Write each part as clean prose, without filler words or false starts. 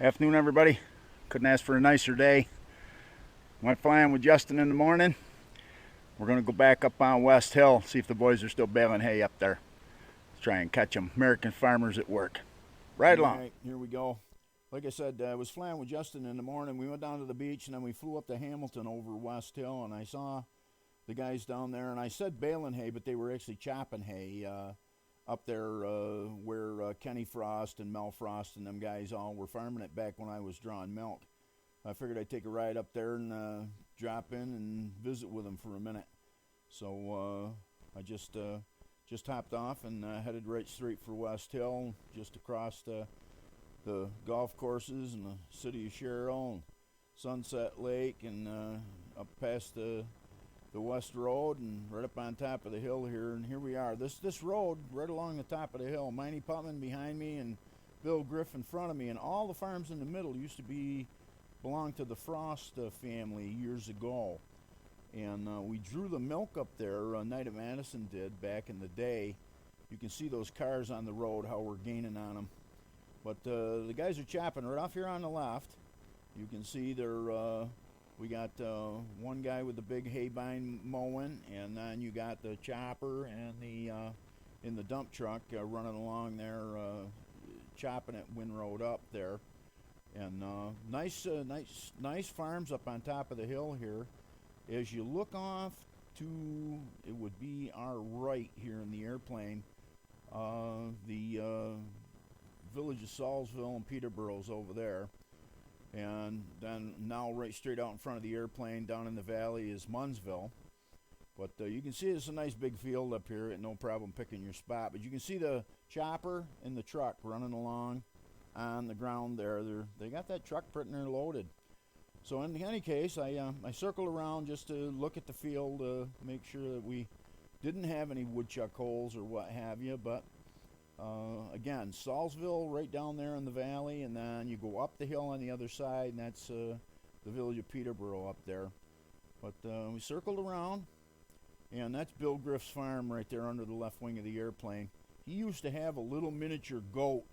Afternoon, everybody. Couldn't ask for a nicer day. Went flying with Justin in the morning. We're going to go back up on West Hill, see if the boys are still baling hay up there. Let's try and catch them. American farmers at work. Right along. All right, here we go. Like I said, I was flying with Justin in the morning. We went down to the beach, and then we flew up to Hamilton over West Hill, and I saw the guys down there, and I said baling hay, but they were actually chopping hay up there where Kenny Frost and Mel Frost and them guys all were farming it back when I was drawing milk. I figured I'd take a ride up there and drop in and visit with them for a minute. So I just hopped off and headed right straight for West Hill, just across the golf courses and the city of Sherrill and Sunset Lake and up past the West Road and right up on top of the hill here. And here we are. This road right along the top of the hill. Miney Putman behind me and Bill Griff in front of me. And all the farms in the middle used to belong to the Frost family years ago. And we drew the milk up there. Oneida Madison did back in the day. You can see those cars on the road, how we're gaining on them. But the guys are chopping right off here on the left. You can see we got one guy with the big hay bind mowing, and then you got the chopper and in the dump truck running along there, chopping it Wind Road up there. And nice farms up on top of the hill here. As you look off to, it would be our right here in the airplane, the village of Salisville and Peterborough's over there. And then now right straight out in front of the airplane down in the valley is Munnsville. But you can see it's a nice big field up here, and no problem picking your spot. But you can see the chopper and the truck running along on the ground there. They got that truck pretty near loaded. So in any case, I circled around just to look at the field, make sure that we didn't have any woodchuck holes or what have you. But again, Salisville right down there in the valley, and then you go up the hill on the other side, and that's the village of Peterboro up there. But we circled around, and that's Bill Griff's farm right there under the left wing of the airplane. He used to have a little miniature goat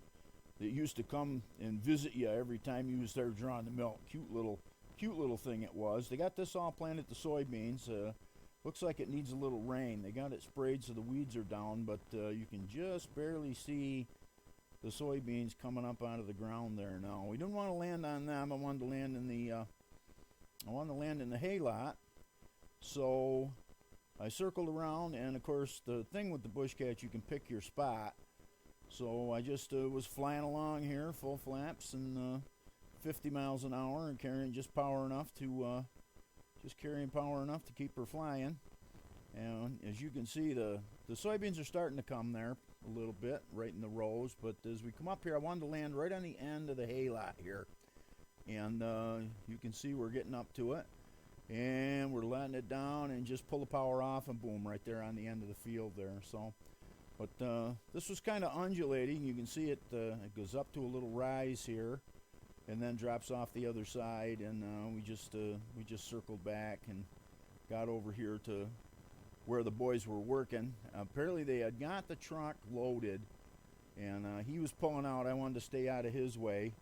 that used to come and visit you every time you was there drawing the milk. Cute little thing it was. They got this all planted to soybeans. Looks like it needs a little rain. They got it sprayed so the weeds are down, but you can just barely see the soybeans coming up out of the ground there now. We didn't want to land on them. I wanted to land in the hay lot. So I circled around, and of course the thing with the BushCat, you can pick your spot. So I just was flying along here, full flaps and 50 miles an hour, and carrying power enough to keep her flying. And as you can see, the soybeans are starting to come there a little bit, right in the rows. But as we come up here, I wanted to land right on the end of the hay lot here. And you can see we're getting up to it. And we're letting it down and just pull the power off, and boom, right there on the end of the field there. So, but this was kind of undulating. You can see it goes up to a little rise here, and then drops off the other side, and we just circled back and got over here to where the boys were working. Apparently they had got the truck loaded, and he was pulling out. I wanted to stay out of his way.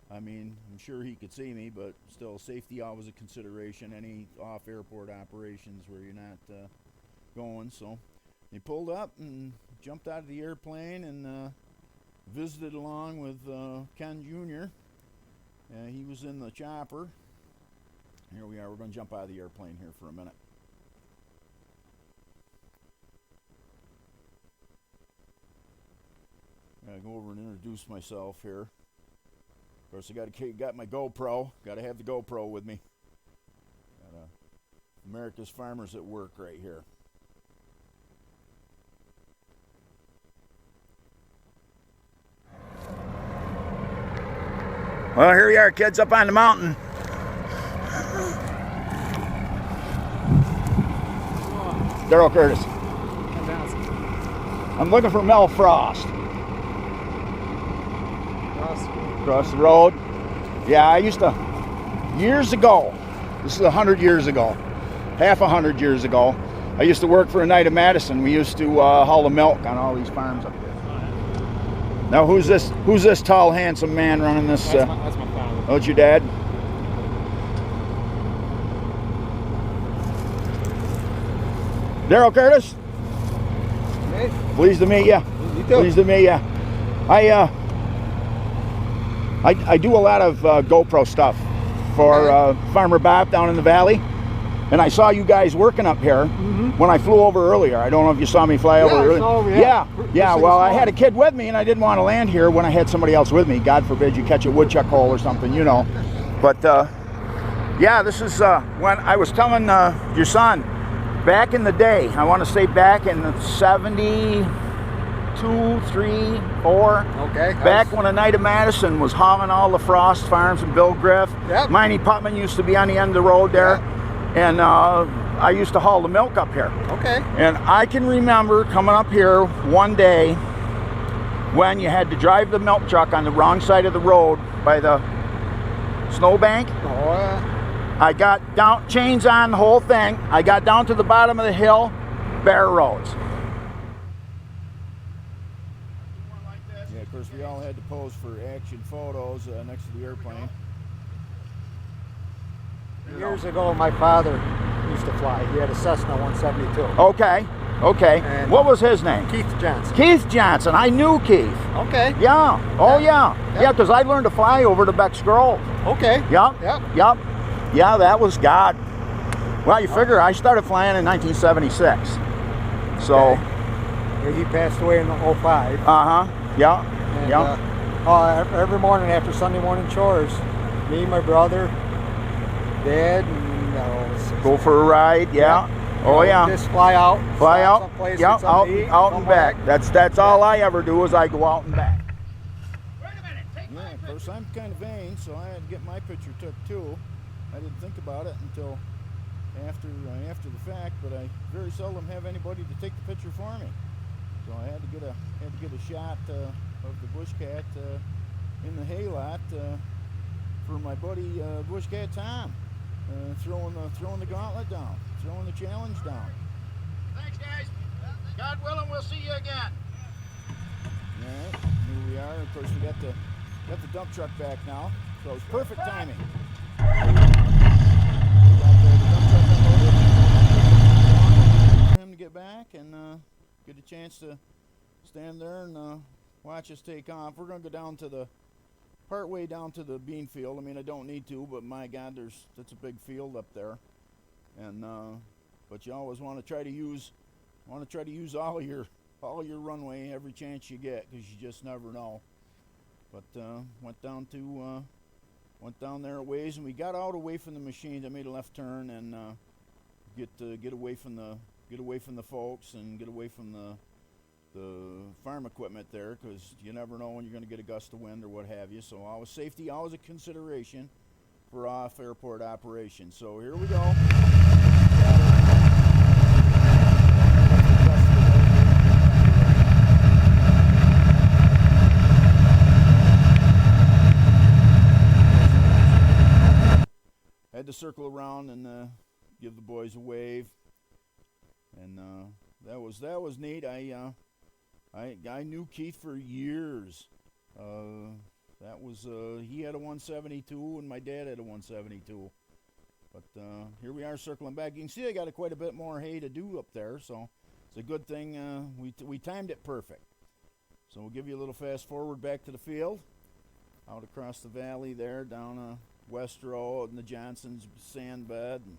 I mean, I'm sure he could see me, but still, safety always a consideration. Any off-airport operations where you're not going. So he pulled up and jumped out of the airplane and visited along with Ken Jr. He was in the chopper. Here we are. We're going to jump out of the airplane here for a minute. I go over and introduce myself here. Of course, I got my GoPro. Got to have the GoPro with me. Got America's Farmers at Work right here. Well, here we are, kids, up on the mountain. Daryl Curtis. I'm looking for Mel Frost. Across the road. Yeah, I used to, years ago, this is 100 years ago, half 100 years ago, I used to work for Oneida Madison. We used to haul the milk on all these farms up there. Now who's this? Who's this tall, handsome man running this? That's my father. Oh, it's your dad. Daryl Curtis. Hey. Pleased to meet you. You too. Pleased to meet you. I do a lot of GoPro stuff for Farmer Bob down in the valley, and I saw you guys working up here when I flew over earlier. I don't know if you saw me fly over earlier. Yeah. Well, I had a kid with me, and I didn't want to land here when I had somebody else with me. God forbid you catch a woodchuck hole or something, you know. But yeah, this is when I was telling your son back in the day. I want to say back in the 72, 3, 4. Okay. Back when Oneida Madison was hauling all the Frost Farms and Bill Griff. Yep. Miney Putman used to be on the end of the road there. Yep. And I used to haul the milk up here. Okay. And I can remember coming up here one day when you had to drive the milk truck on the wrong side of the road by the snowbank. Oh, I got down, chains on the whole thing. I got down to the bottom of the hill, bare roads. Yeah, of course, we all had to pose for action photos next to the airplane. years ago, my father used to fly. He had a Cessna 172. Okay. And what was his name? Keith Johnson. Keith Johnson. I knew Keith. Okay. Yeah. Oh, yeah. Yeah, because I learned to fly over to Beck's Grove. Okay. Yep. Yeah, that was God. Well, you figure I started flying in 1976. So. Okay. He passed away in 05. Yeah. And, every morning after Sunday morning chores, me, my brother, Dad, and go for a ride. Yeah. Oh yeah. Just fly out. Fly out. Someplace, Yeah. Out and back. That's all I ever do is I go out and back. Wait a minute. Yeah. Of course, I'm kind of vain, so I had to get my picture took too. I didn't think about it until after the fact, but I very seldom have anybody to take the picture for me. So I had to get a shot of the BushCat in the hay lot for my buddy BushCat Tom, throwing the gauntlet down, throwing the challenge down. Thanks, guys. God willing, we'll see you again. All right, here we are. Of course, we got the dump truck back now, so it's perfect timing. We got the dump truck unloaded for him to get back and get a chance to stand there and watch us take off. We're going to go down to the part way down to the bean field. I mean, I don't need to, but my God, that's a big field up there, and but you always want to try to use all your runway every chance you get, because you just never know. But went down there a ways, and we got out away from the machines. I made a left turn and get away from the folks and get away from the farm equipment there, because you never know when you're going to get a gust of wind or what have you. So always safety, always a consideration for off-airport operations. So here we go. Had to circle around and give the boys a wave, and that was neat. I knew Keith for years. That was he had a 172 and my dad had a 172. But here we are circling back. You can see I got quite a bit more hay to do up there, so it's a good thing we timed it perfect. So we'll give you a little fast forward back to the field, out across the valley there, down West Road and the Johnson's sand bed, and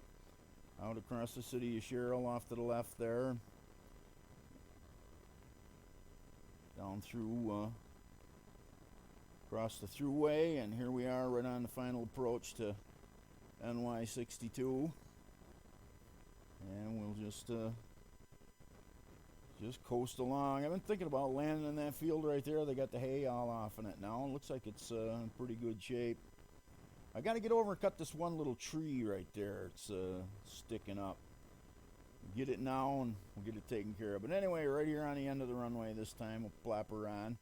out across the city of Sherrill off to the left there. Down through, across the thruway, and here we are right on the final approach to NY 62. And we'll just coast along. I've been thinking about landing in that field right there. They got the hay all off in it now. It looks like it's in pretty good shape. I got to get over and cut this one little tree right there. It's sticking up. Get it now and we'll get it taken care of. But anyway, right here on the end of the runway this time, we'll plop her on.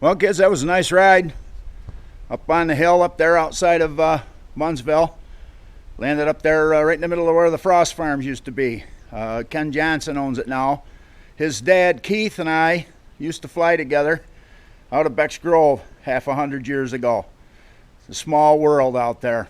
Well, kids, that was a nice ride. Up on the hill up there outside of Munnsville. Landed up there right in the middle of where the Frost Farms used to be. Ken Johnson owns it now. His dad, Keith, and I used to fly together out of Beck's Grove half 100 years ago. It's a small world out there.